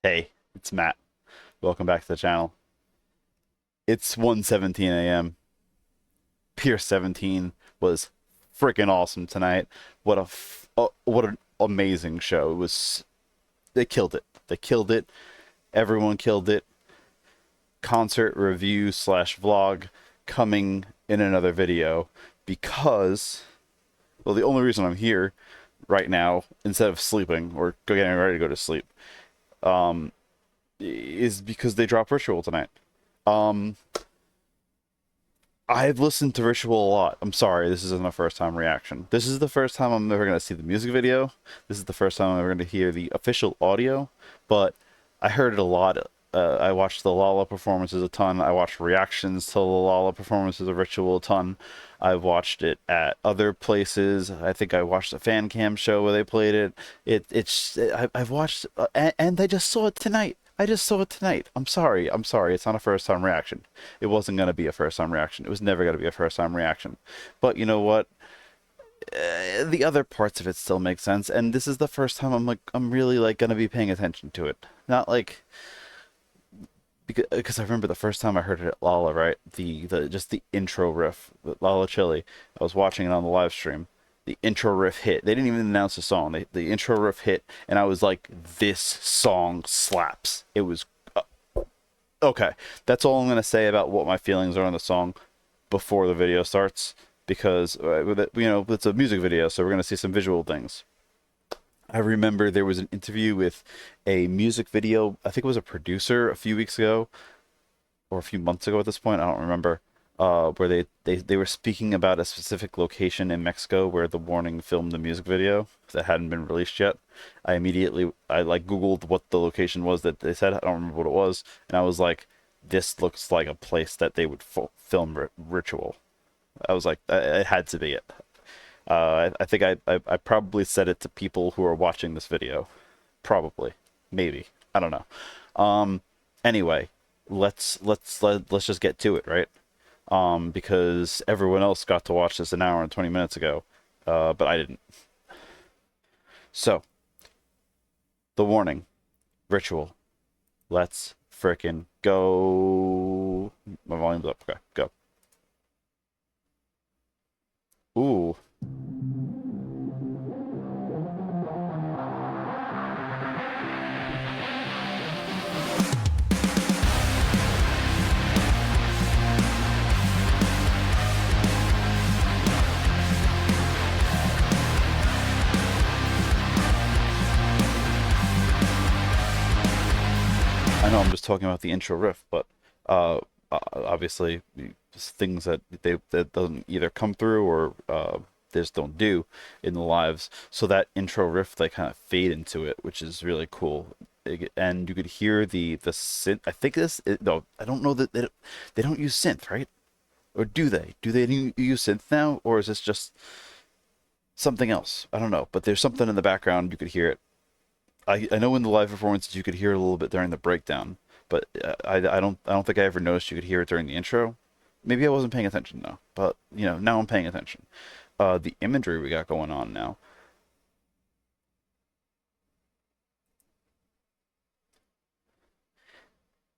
Hey, it's Matt. Welcome back to the channel. It's 1:17 a.m. Pier 17 was freaking awesome tonight. What an amazing show. They killed it. They killed it. Everyone killed it. Concert review slash vlog coming in another video because, well, the only reason I'm here right now instead of sleeping or getting ready to go to sleep is because they dropped Ritual tonight. Um, I've listened to Ritual a lot. I'm sorry, this isn't a first time reaction. This is the first time I'm ever going to see the music video. This is the first time I'm ever going to hear the official audio, but I heard it a lot. I watched the Lala performances a ton. I watched reactions to the Lala performances of Ritual a ton. I've watched it at other places. I think I watched a fan cam show where they played it. I've watched, and I just saw it tonight. I just saw it tonight. I'm sorry. I'm sorry. It's not a first time reaction. It wasn't going to be a first time reaction. It was never going to be a first time reaction. But you know what? The other parts of it still make sense. And this is the first time I'm really like going to be paying attention to it. Not like, because I remember the first time I heard it at Lala, right? The just the intro riff, Lala Chili. I was watching it on the live stream. The intro riff hit. They didn't even announce the song. The intro riff hit, and I was like, "This song slaps." It was okay. That's all I'm gonna say about what my feelings are on the song before the video starts, because it's a music video, so we're gonna see some visual things. I remember there was an interview with a music video. I think it was a producer a few weeks ago or a few months ago at this point. I don't remember. Where they were speaking about a specific location in Mexico where The Warning filmed the music video that hadn't been released yet. I like Googled what the location was that they said. I don't remember what it was, and I was like, this looks like a place that they would film Ritual. I was like, it had to be it. I think I probably said it to people who are watching this video. Probably. Maybe. I don't know. Anyway, let's just get to it, right? Because everyone else got to watch this an hour and 20 minutes ago, but I didn't. So, The Warning, Ritual. Let's frickin' go. My volume's up. Okay, go. Ooh. I know I'm just talking about the intro riff, but obviously things that doesn't either come through or they just don't do in the lives. So that intro riff, they kind of fade into it, which is really cool. And you could hear the synth. I think no, I don't know that they don't use synth, right? Or do they? Do they use synth now, or is this just something else? I don't know, but there's something in the background. You could hear it. I know in the live performances you could hear it a little bit during the breakdown, but I don't think I ever noticed you could hear it during the intro. Maybe I wasn't paying attention though, but now I'm paying attention. The imagery we got going on now.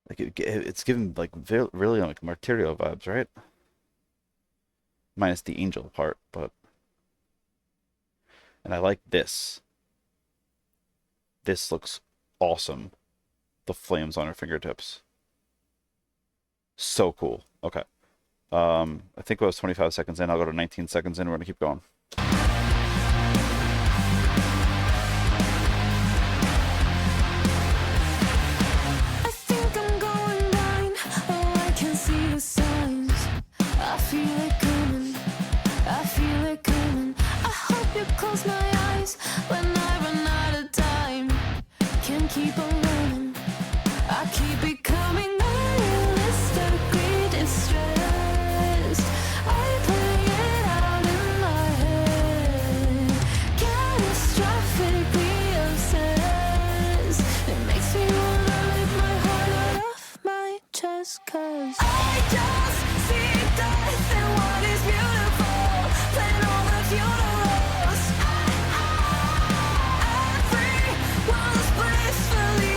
Like it's giving like really like Martyrio vibes, right? Minus the angel part, but and I like this. This looks awesome. The flames on her fingertips. So cool. Okay. I think it was 25 seconds in. I'll go to 19 seconds in. We're gonna keep going. I think I'm going blind. Oh, I can see the signs. I feel it coming. I feel it coming. I hope you close my eyes when I run out of time. Can't keep on running. I keep becoming unrealistically distressed. I play it out in my head. Catastrophically obsessed. It makes me wanna rip my heart right off my chest. 'Cause I just see death in what is beautiful. Plan all the funerals. Everyone's blissfully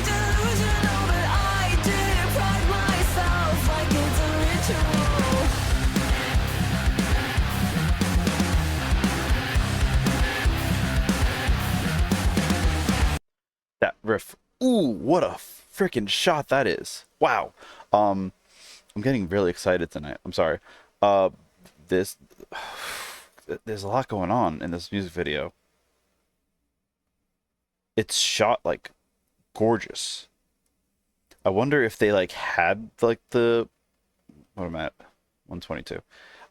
Ooh, what a freaking shot that is. Wow. I'm getting really excited tonight. I'm sorry. Uh, this there's a lot going on in this music video. It's shot like gorgeous. I wonder if they like had like the what am I at? 122.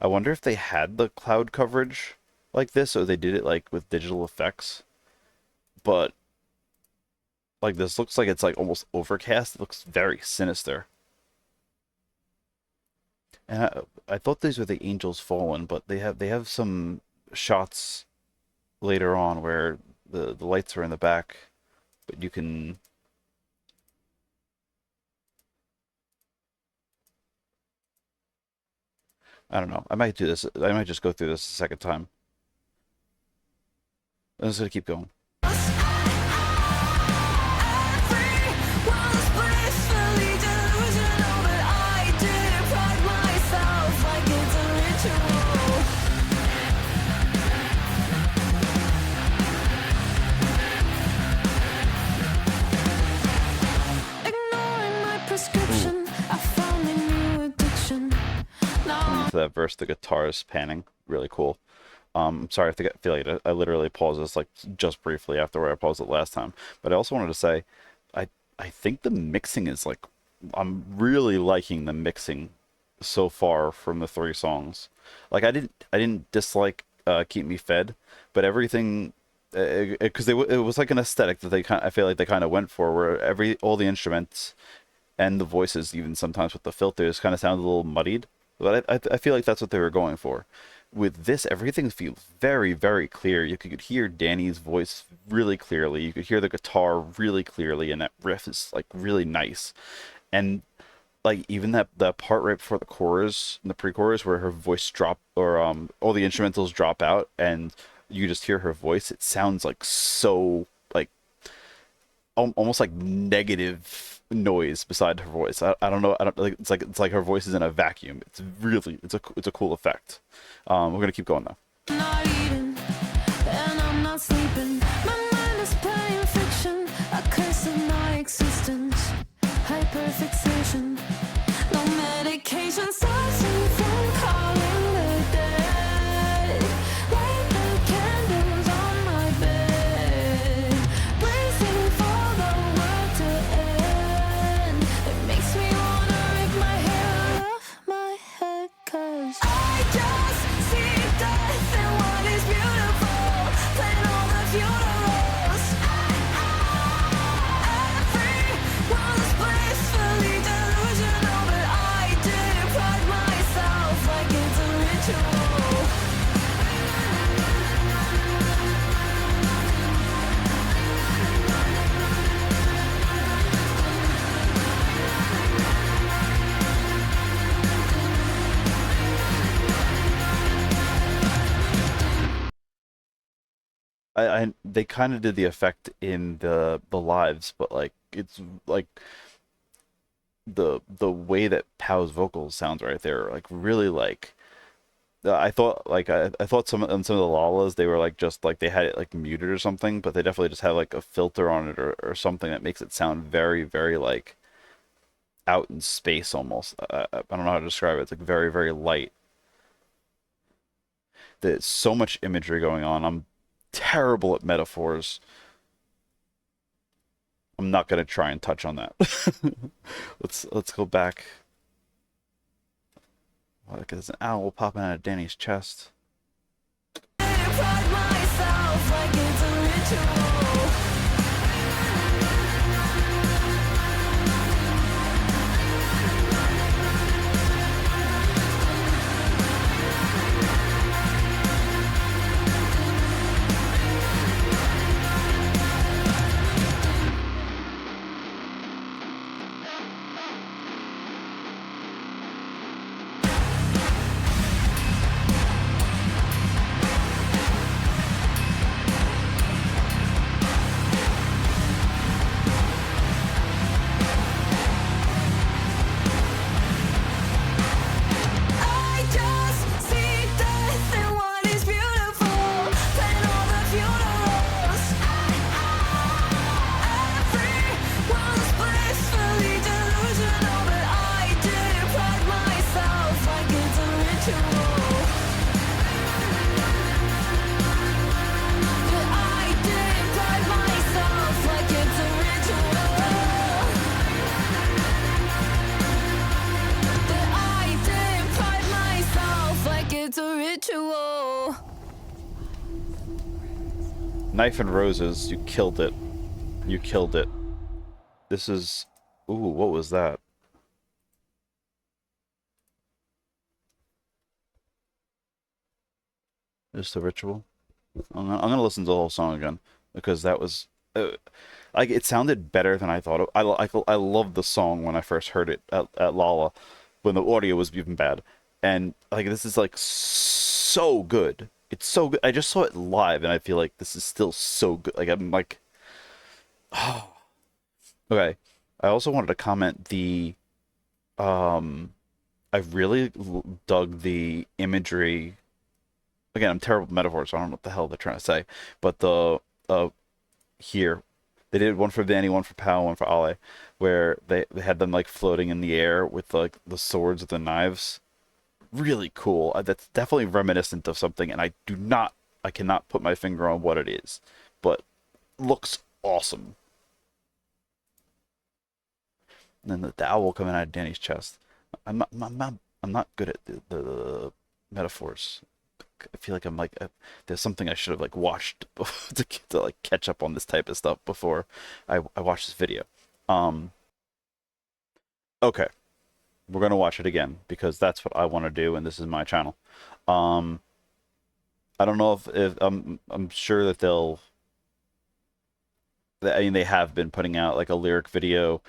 I wonder if they had the cloud coverage like this or they did it like with digital effects. But like this looks like it's like almost overcast. It looks very sinister. And I thought these were the Angels Fallen, but they have some shots later on where the lights are in the back, but you can I don't know. I might do this. I might just go through this a second time. I'm just gonna keep going. Everyone's blissfully delusional, but I did pride myself like it's a ritual. Ignoring my prescription, I found a new addiction. Now Into that verse, the guitar is panning. Really cool. I'm sorry if I feel like I literally paused this like just briefly after where I paused it last time. But I also wanted to say, I think the mixing is like, I'm really liking the mixing so far from the three songs. Like I didn't dislike Keep Me Fed, but everything because it was like an aesthetic that I feel like they kind of went for where all the instruments and the voices even sometimes with the filters kind of sound a little muddied. But I feel like that's what they were going for. With this, everything feels very, very clear. You could hear Danny's voice really clearly. You could hear the guitar really clearly, and that riff is like really nice. And like even that part right before the chorus, the pre-chorus, where her voice drop or all the instrumentals drop out, and you just hear her voice. It sounds like so like almost like negative noise beside her voice. I don't know. I don't like it's like her voice is in a vacuum. It's a cool effect. We're gonna keep going though. I'm not eating, and I'm not sleeping. My mind is playing fiction, a curse of my existence. Hyperfixation, no medication stops me from calling the dead. Light the candles on my bed, bracing for the world to end. It makes me wanna rip my hair off my head, 'cause I just see death in what is beautiful. Plan all the funerals. Everyone's blissfully delusional, but I did pride myself like it's a ritual. They kind of did the effect in the lives, but like it's like the way that Pow's vocals sounds right there, like really like I thought like I thought some of the Lalas they were like just like they had it like muted or something, but they definitely just had like a filter on it or something that makes it sound very very like out in space almost. I don't know how to describe it. It's like very very light. There's so much imagery going on. I'm terrible at metaphors. I'm not gonna try and touch on that. Let's go back. Like there's an owl popping out of Danny's chest. Pride myself like it's a ritual. it's a ritual. Knife and Roses, you killed it. You killed it. This is... Ooh, what was that? Just a ritual? I'm gonna listen to the whole song again because that was like it sounded better than I thought. I loved the song when I first heard it at Lala when the audio was even bad, and like this is like so good. It's so good. I just saw it live, and I feel like this is still so good. Like I'm like, okay. I also wanted to comment um I really dug the imagery. Again, I'm terrible with metaphors, so I don't know what the hell they're trying to say. But the here. They did one for Vanny, one for Pal, one for Ale, where they had them like floating in the air with like the swords with the knives. Really cool. That's definitely reminiscent of something, and I cannot put my finger on what it is, but looks awesome. And then the owl coming out of Danny's chest. I'm not good at the metaphors. I feel like I'm like there's something I should have like watched to like catch up on this type of stuff before I watch this video. Um, okay, we're gonna watch it again because that's what I want to do, and this is my channel. Um, I don't know if I'm sure that I mean they have been putting out like a lyric video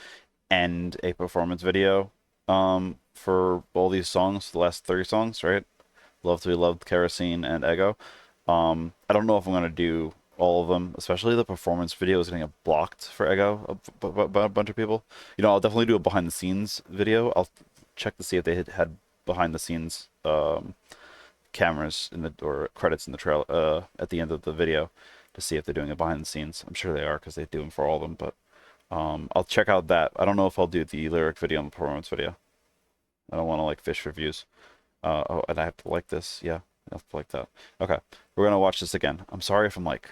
and a performance video for all these songs, the last 30 songs, right? Love to Be Loved, Kerosene, and Ego. I don't know if I'm gonna do all of them, especially the performance video is gonna get blocked for Ego by a bunch of people. You know, I'll definitely do a behind the scenes video. I'll check to see if they had behind the scenes cameras in the or credits in the trail at the end of the video to see if they're doing it behind the scenes. I'm sure they are because they do them for all of them, but I'll check out that. I don't know if I'll do the lyric video and the performance video. I don't want to like fish for views. Oh, and I have to like this. Yeah, I have to like that. Okay, we're gonna watch this again. I'm sorry if I'm like,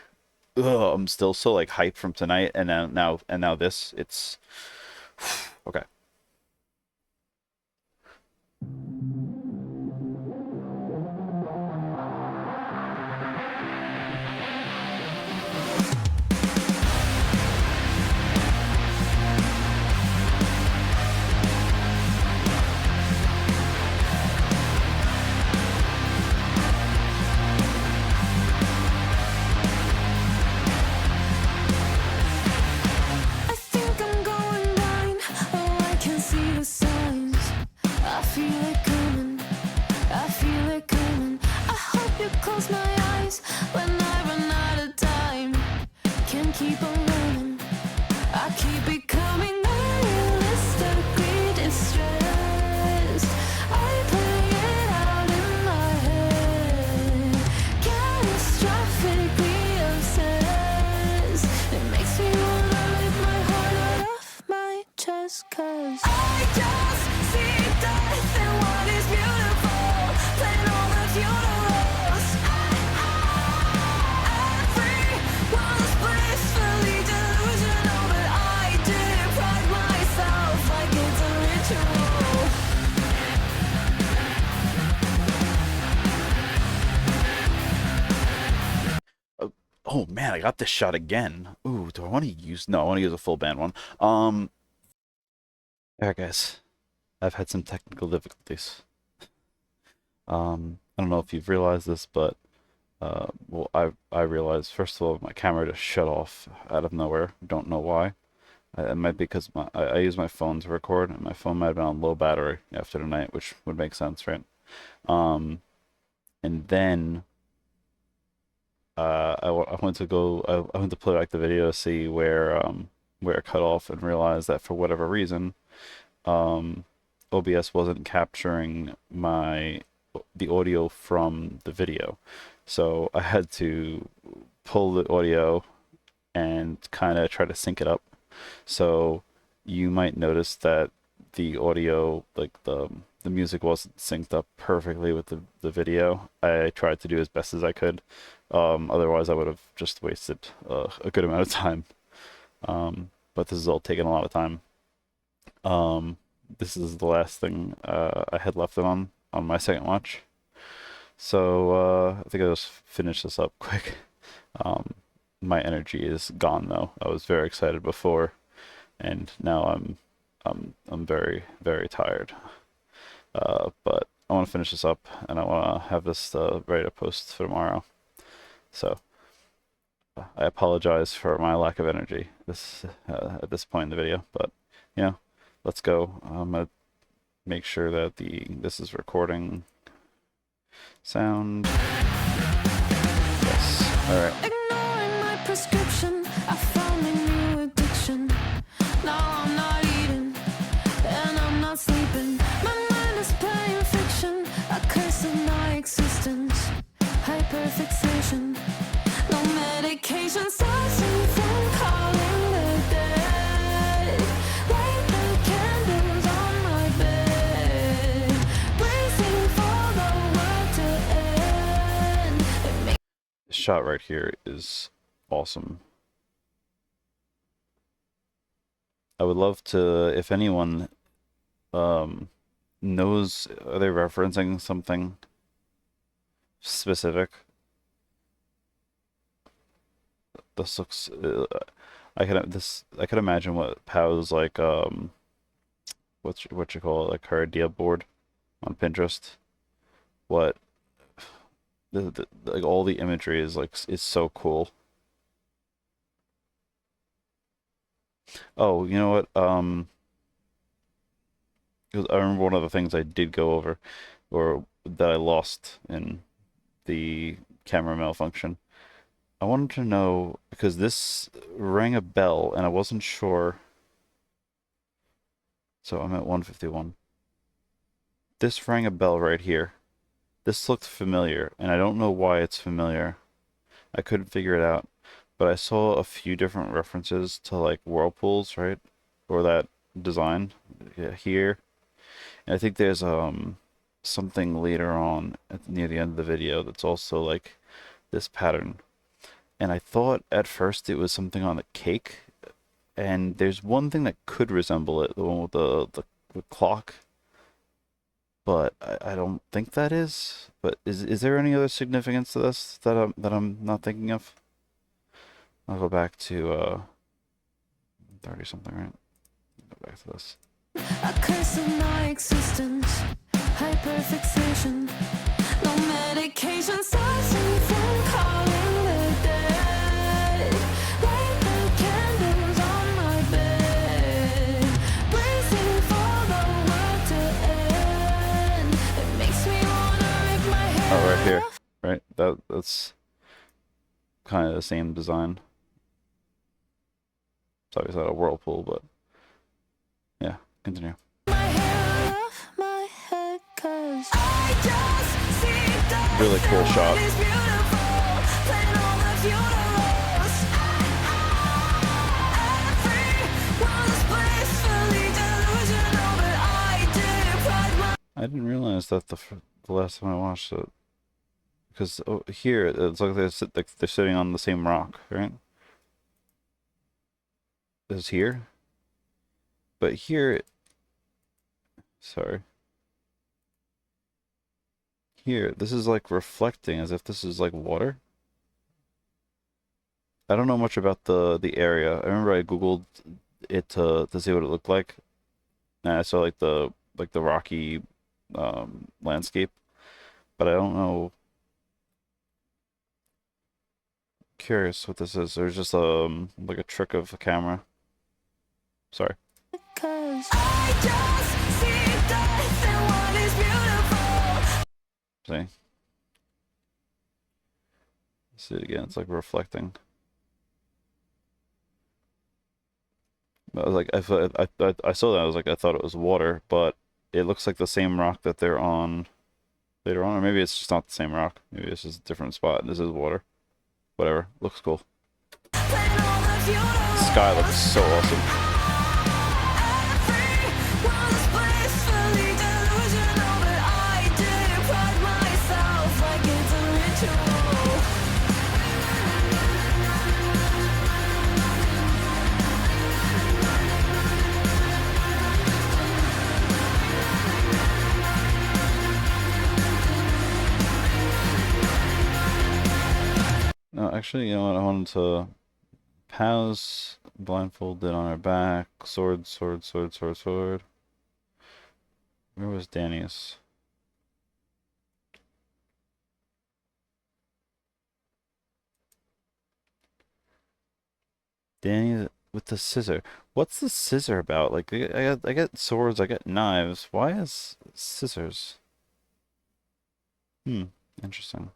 ugh, I'm still so like hyped from tonight, and now this. It's okay. I think I'm going blind. Oh, I can see the signs. I feel it coming. I feel it coming. I hope you close my eyes when I run out of time. Can't keep on running. I keep becoming unrealistically distressed. I play it out in my head. Catastrophically obsessed. It makes me wanna rip my heart out of my chest. 'Cause I just see death in what is beautiful. Playing all the funerals. Everyone's blissfully delusional, but I deprive myself like it's a ritual. Oh man, I got this shot again. Ooh, do I want to use? No, I want to use a full band one. Yeah, guys, I've had some technical difficulties. I don't know if you've realized this, but well, I realized first of all my camera just shut off out of nowhere. Don't know why. It might be because I use my phone to record, and my phone might have been on low battery after tonight, which would make sense, right? Um, and then I went to I went to play back the video to see where it cut off, and realized that for whatever reason um, OBS wasn't capturing the audio from the video, so I had to pull the audio and kind of try to sync it up. So you might notice that the audio, like the music wasn't synced up perfectly with the video. I tried to do as best as I could. Otherwise, I would have just wasted a good amount of time. But this is all taking a lot of time. This is the last thing I had left it on my second watch. So I think I'll just finish this up quick. Um, my energy is gone though. I was very excited before, and now I'm very very tired. But I want to finish this up, and I want to have this ready to post for tomorrow. So I apologize for my lack of energy this at this point in the video, but you know, let's go. I'm gonna make sure that this is recording sound. Yes. All right. Ignoring my prescription, I found a new addiction. Now I'm not eating, and I'm not sleeping. My mind is playing fiction, a curse of my existence. Hyperfixation, no medication stops me from calling the dead. Light the candles on my bed, bracing for the world to end. This shot right here is awesome. I would love to, if anyone knows, are they referencing something specific? This looks I could imagine what Pow's like what you call it, like her idea board on Pinterest. What like all the imagery is like is so cool. Oh, you know what? 'Cause I remember one of the things I did go over, or that I lost in the camera malfunction. I wanted to know because this rang a bell and I wasn't sure. So I'm at 151. This rang a bell right here. This looked familiar, and I don't know why it's familiar. I couldn't figure it out, but I saw a few different references to like whirlpools, right? Or that design here. And I think there's something later on near the end of the video that's also like this pattern. And I thought at first it was something on the cake, and there's one thing that could resemble it, the one with the clock, but I don't think that is. But is there any other significance to this that I'm not thinking of? I'll go back to 30 something, right? Go back to this. A curse of my existence, hyperfixation. No medication stops me from calling the dead. Light the candles on my bed, bracing for the world to end. It makes me wanna rip my hair Oh, right here, off. right? That's kind of the same design. It's obviously not a whirlpool, but yeah, continue. My hair off my head, 'cause I just see that Really cool shot. is beautiful, playing all the funerals. Everyone's blissfully delusional, but I did pride my I didn't realize that the last time I watched it, because here it's like they're sitting on the same rock, right? This is here, but here, sorry, here this is like reflecting as if this is like water. I don't know much about the area. I remember I googled it to see what it looked like, and I saw like the rocky landscape, but I don't know. Curious what this is. There's just like a trick of a camera. Sorry. 'cause I just see death and what is beautiful. See? See it again. It's like reflecting. I was like, I saw that. I was like, I thought it was water, but it looks like the same rock that they're on later on, or maybe it's just not the same rock. Maybe it's just a different spot. And this is water. Whatever. Looks cool. Playing all the funerals. The sky looks so awesome. Everyone's blissfully delusional, but I did pride myself like it's a ritual. Actually, you know what? I wanted to Paz blindfolded on her back. Sword, sword, sword, sword, sword. Where was Danny's? Danny with the scissor. What's the scissor about? Like I got swords, I got knives. Why is scissors? Hmm, interesting.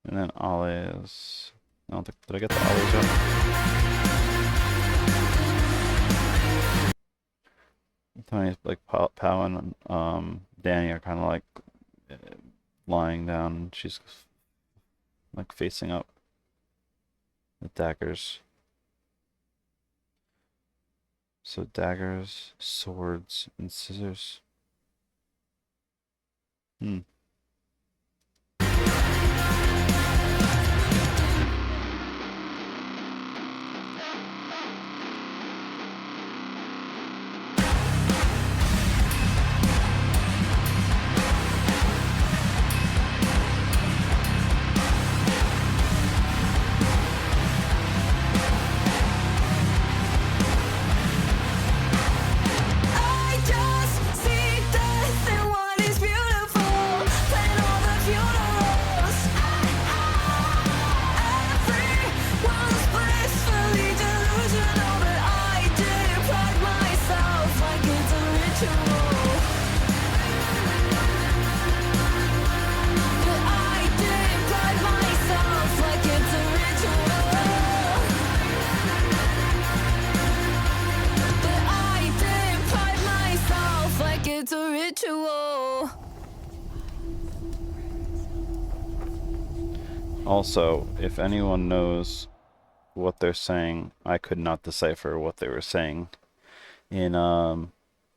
And then Ollie's. I don't think did I get the Ollie's yet? Tony's like Pow and Danny are kind of like uh, lying down. She's like facing up with daggers. So daggers, swords, and scissors. Hmm. I just see death in what is beautiful. Plan all the funerals. Everyone's blissfully delusional, but I deprive myself like it's a ritual. But I deprive myself like it's a ritual. But I deprive myself like it's a ritual. Also, if anyone knows what they're saying, I could not decipher what they were saying in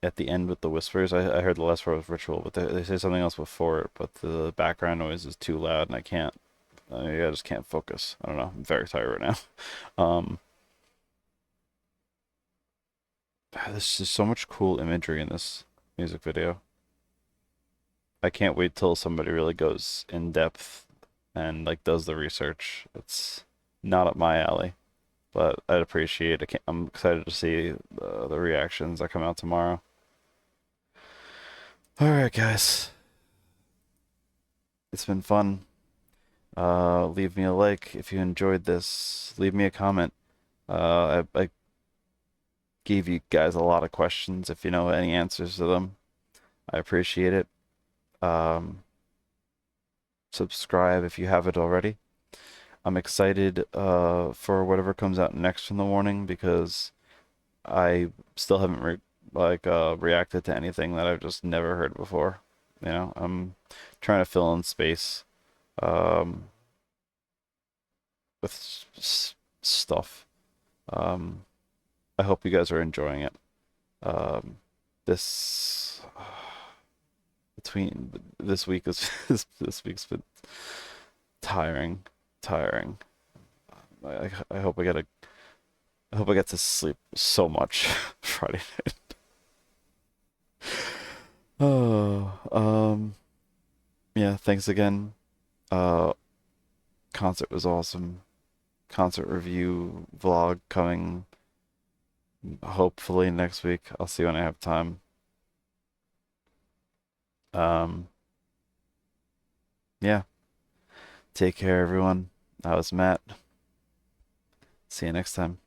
at the end with the whispers. I heard the last word was ritual, but they say something else before it, but the background noise is too loud and I just can't focus. I don't know. I'm very tired right now. There's just so much cool imagery in this music video. I can't wait till somebody really goes in depth and like does the research. It's not up my alley, but I'd appreciate it. I'm excited to see the reactions that come out tomorrow. All right, guys. It's been fun. Leave me a like if you enjoyed this. Leave me a comment. I gave you guys a lot of questions. If you know any answers to them, I appreciate it. Um, Subscribe if you haven't already. I'm excited for whatever comes out next in the warning because I still haven't reacted to anything that I've just never heard before. You know, I'm trying to fill in space um, with stuff. Um, I hope you guys are enjoying it. This between this week is this week's been tiring. I hope I hope I get to sleep so much Friday night. Oh, yeah, thanks again. Uh, Concert was awesome. Concert review vlog coming hopefully next week. I'll see when I have time. Um, yeah. Take care, everyone. That was Matt. See you next time.